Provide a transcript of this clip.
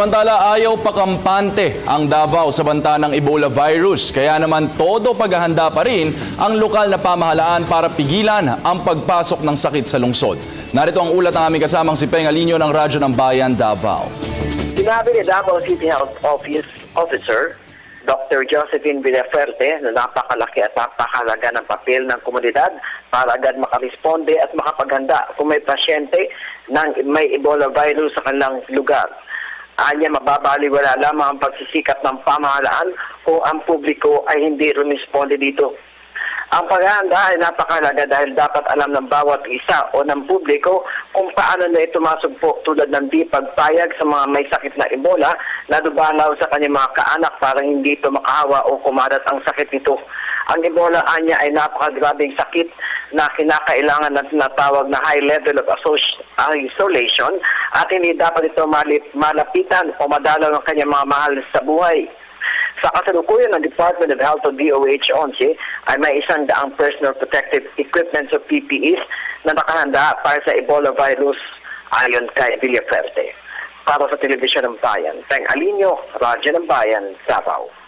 Samantala, ayaw pakampante ang Davao sa banta ng Ebola virus. Kaya naman todo paghahanda pa rin ang lokal na pamahalaan para pigilan ang pagpasok ng sakit sa lungsod. Narito ang ulat ng aming kasamang si Peng Alinio ng Radyo ng Bayan, Davao. Sinabi ni Davao City Health Officer Dr. Josephine Villaferte na napakalaki at napakahalaga ng papel ng komunidad para agad makaresponde at makapaghanda kung may pasyente ng may Ebola virus sa kanilang lugar. Anya, mababaliwala lamang ang pagsisikap ng pamahalaan kung ang publiko ay hindi rumisponde dito. Ang paghahanda ay napakahalaga dahil dapat alam ng bawat isa o ng publiko kung paano na ito masugpo tulad ng di pagpayag sa mga may sakit na Ebola na dubalaw sa kanyang mga kaanak para hindi ito makahawa o kumalat ang sakit nito. Ang Ebola anya ay napakagrabing sakit na kinakailangan ng tinatawag na high level of isolation at hindi dapat ito malapitan o madalaw ng kanyang mga mahal sa buhay. Sa kasalukuyan ng Department of Health o DOH-11 ay may 100 personal protective equipment o PPEs na nakahanda para sa Ebola virus ayon kay Villaferte. Para sa Telebisyon ng Bayan, Peng Alinio, Radyo ng Bayan, Davao.